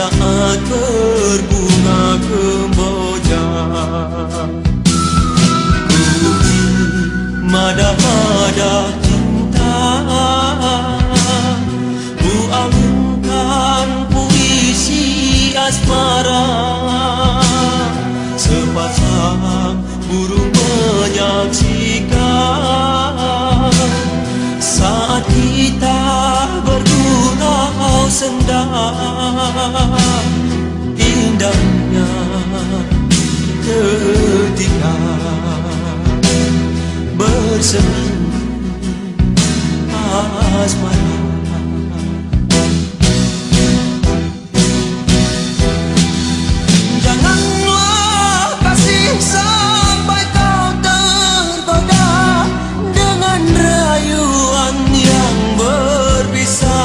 saat berbunga kemboja. Mada-mada cinta, ku alunkan puisi asmara. Sepasang burung menyaksikan saat kita bergurau senda. Indahnya ketika bersemi asmara. Janganlah kasih sampai kau tergoda dengan rayuan yang berbisa.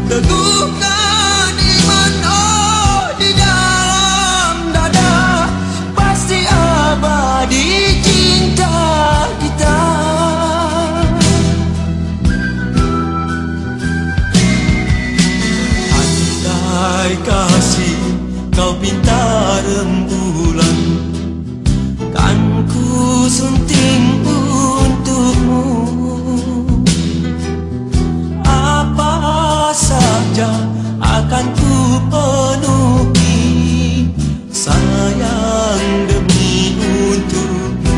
Teguhkan iman oh di dalam dada, pasti abadi cinta kita. Andai kasih kau pinta rembulan, kan ku sunting untukmu. Apa saja akan ku penuhi, sayang demi untukmu.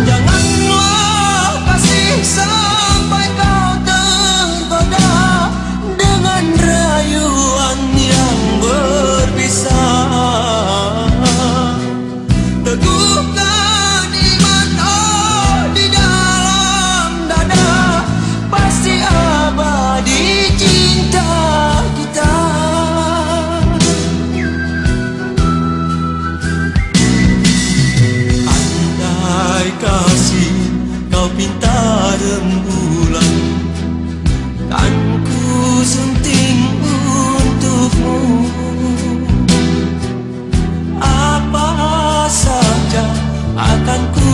Janganlah kasih sampai kau tergoda dengan rayuan yang berbisa. Teguhkan iman oh di dalam dada, pasti abadi cinta kita. Andai kasih kau pinta rembulan, kan ku sunting untukmu. Apa saja akan ku